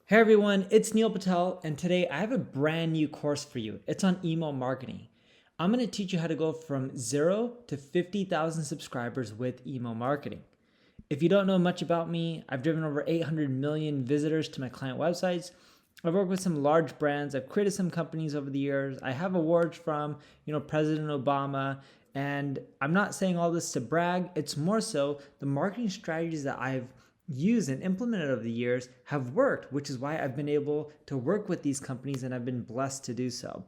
Hey everyone, it's Neil Patel, and today I have a brand new course for you. It's on email marketing. I'm going to teach you how to go from 0 to 50,000 subscribers with email marketing. If you don't know much about me, I've driven over 800 million visitors to my client websites. I've worked with some large brands. I've created some companies over the years. I have awards from, President Obama, and I'm not saying all this to brag. It's more so the marketing strategies that I've used and implemented over the years have worked, which is why I've been able to work with these companies and I've been blessed to do so.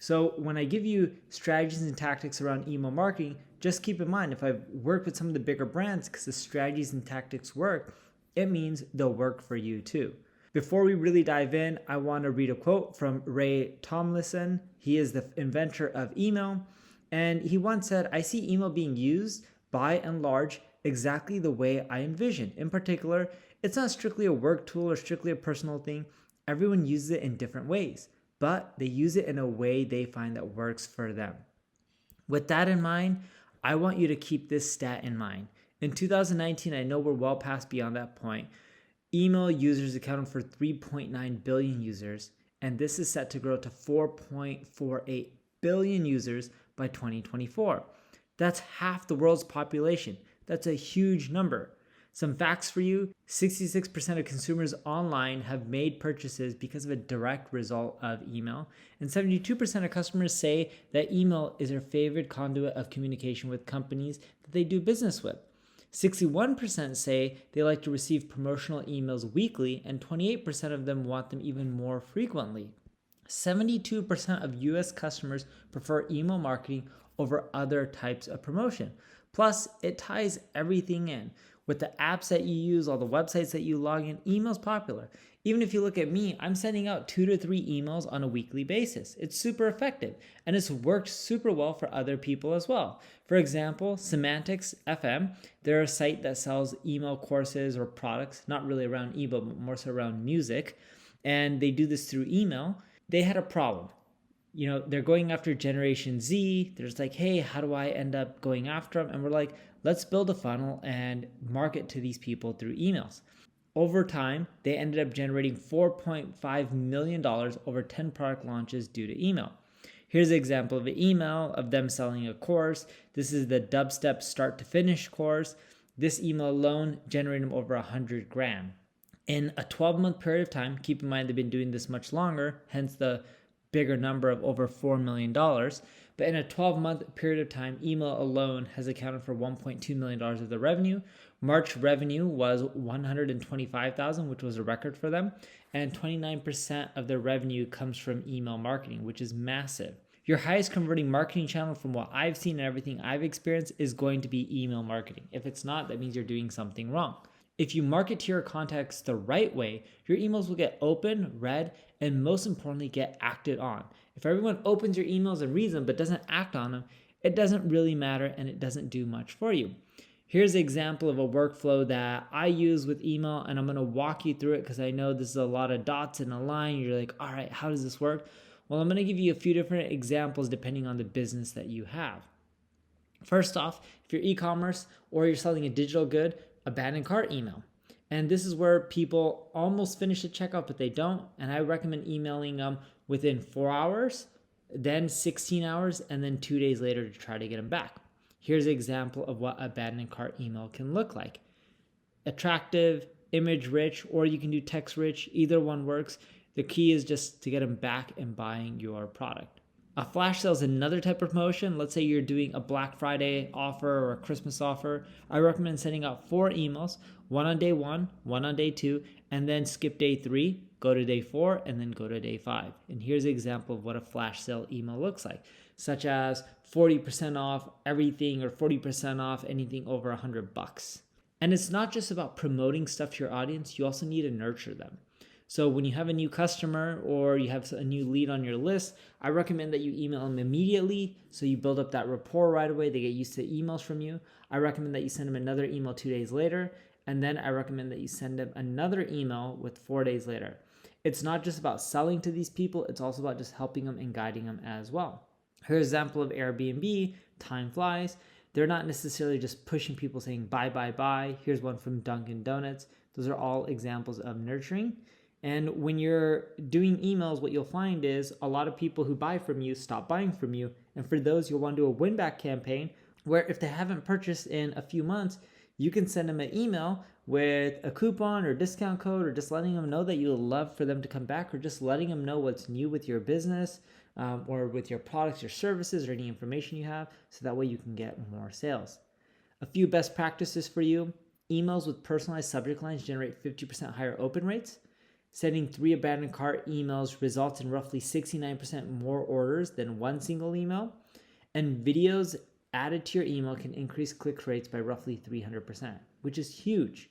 So when I give you strategies and tactics around email marketing, just keep in mind if I've worked with some of the bigger brands because the strategies and tactics work, it means they'll work for you too. Before we really dive in, I want to read a quote from Ray Tomlinson. He is the inventor of email, and he once said, "I see email being used by and large exactly the way I envision. In particular, it's not strictly a work tool or strictly a personal thing. Everyone uses it in different ways, but they use it in a way they find that works for them." With that in mind, I want you to keep this stat in mind. In 2019, I know we're well past beyond that point. Email users accounted for 3.9 billion users, and this is set to grow to 4.48 billion users by 2024. That's half the world's population. That's a huge number. Some facts for you: 66% of consumers online have made purchases because of a direct result of email, and 72% of customers say that email is their favorite conduit of communication with companies that they do business with. 61% say they like to receive promotional emails weekly, and 28% of them want them even more frequently. 72% of US customers prefer email marketing over other types of promotion. Plus, it ties everything in. With the apps that you use, all the websites that you log in, email's popular. Even if you look at me, I'm sending out 2 to 3 emails on a weekly basis. It's super effective, and it's worked super well for other people as well. For example, Semantics FM, they're a site that sells email courses or products, not really around email, but more so around music, and they do this through email. They had a problem. They're going after Generation Z. They're just like, hey, how do I end up going after them? And we're like, let's build a funnel and market to these people through emails. Over time, they ended up generating $4.5 million over 10 product launches due to email. Here's an example of an email of them selling a course. This is the Dubstep Start to Finish course. This email alone generated them over 100 grand. In a 12-month period of time, keep in mind they've been doing this much longer, hence the bigger number of over $4 million. But in a 12-month period of time, email alone has accounted for $1.2 million of the revenue. March revenue was $125,000, which was a record for them. And 29% of their revenue comes from email marketing, which is massive. Your highest converting marketing channel from what I've seen and everything I've experienced is going to be email marketing. If it's not, that means you're doing something wrong. If you market to your contacts the right way, your emails will get opened, read, and most importantly, get acted on. If everyone opens your emails and reads them but doesn't act on them, it doesn't really matter and it doesn't do much for you. Here's an example of a workflow that I use with email, and I'm going to walk you through it because I know this is a lot of dots in a line. You're like, all right, how does this work? Well, I'm going to give you a few different examples depending on the business that you have. First off, if you're e-commerce or you're selling a digital good, abandoned cart email. And this is where people almost finish the checkout, but they don't. And I recommend emailing them within 4 hours, then 16 hours, and then 2 days later to try to get them back. Here's an example of what abandoned cart email can look like. Attractive, image rich, or you can do text rich. Either one works. The key is just to get them back and buying your product. A flash sale is another type of promotion. Let's say you're doing a Black Friday offer or a Christmas offer. I recommend sending out 4 emails, one on day 1, one on day 2, and then skip day 3, go to day 4, and then go to day 5. And here's an example of what a flash sale email looks like, such as 40% off everything or 40% off anything over $100. And it's not just about promoting stuff to your audience, you also need to nurture them. So when you have a new customer or you have a new lead on your list, I recommend that you email them immediately so you build up that rapport right away. They get used to emails from you. I recommend that you send them another email 2 days later, and then I recommend that you send them another email with 4 days later. It's not just about selling to these people, it's also about just helping them and guiding them as well. Here's an example of Airbnb, time flies. They're not necessarily just pushing people saying buy, buy, buy. Here's one from Dunkin' Donuts. Those are all examples of nurturing. And when you're doing emails, what you'll find is a lot of people who buy from you stop buying from you. And for those, you'll want to do a win back campaign where if they haven't purchased in a few months, you can send them an email with a coupon or discount code, or just letting them know that you would love for them to come back, or just letting them know what's new with your business, or with your products, your services, or any information you have, so that way you can get more sales. A few best practices for you: emails with personalized subject lines generate 50% higher open rates. Sending 3 abandoned cart emails results in roughly 69% more orders than one single email. And videos added to your email can increase click rates by roughly 300%, which is huge.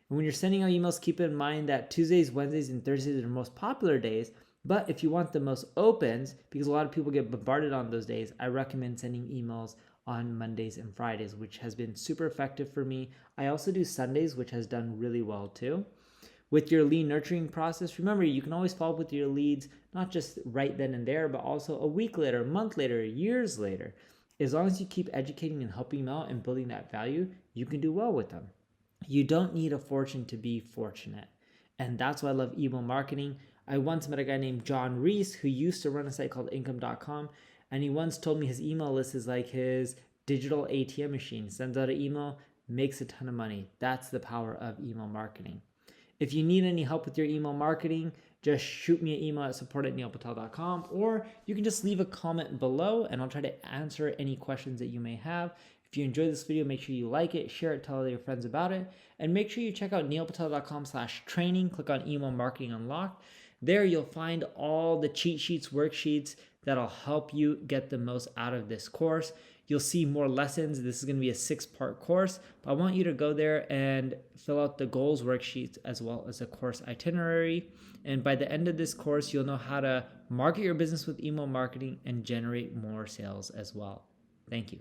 And when you're sending out emails, keep in mind that Tuesdays, Wednesdays, and Thursdays are the most popular days. But if you want the most opens, because a lot of people get bombarded on those days, I recommend sending emails on Mondays and Fridays, which has been super effective for me. I also do Sundays, which has done really well too. With your lead nurturing process, remember, you can always follow up with your leads, not just right then and there, but also a week later, a month later, years later. As long as you keep educating and helping them out and building that value, you can do well with them. You don't need a fortune to be fortunate. And that's why I love email marketing. I once met a guy named John Reese who used to run a site called income.com. And he once told me his email list is like his digital ATM machine. Sends out an email, makes a ton of money. That's the power of email marketing. If you need any help with your email marketing, just shoot me an email at support@neilpatel.com, or you can just leave a comment below and I'll try to answer any questions that you may have. If you enjoyed this video, make sure you like it, share it, tell all your friends about it, and make sure you check out neilpatel.com/training. Click on Email Marketing Unlocked. There you'll find all the cheat sheets, worksheets that'll help you get the most out of this course. You'll see more lessons. This is going to be a 6-part course, but I want you to go there and fill out the goals worksheets as well as a course itinerary. And by the end of this course, you'll know how to market your business with email marketing and generate more sales as well. Thank you.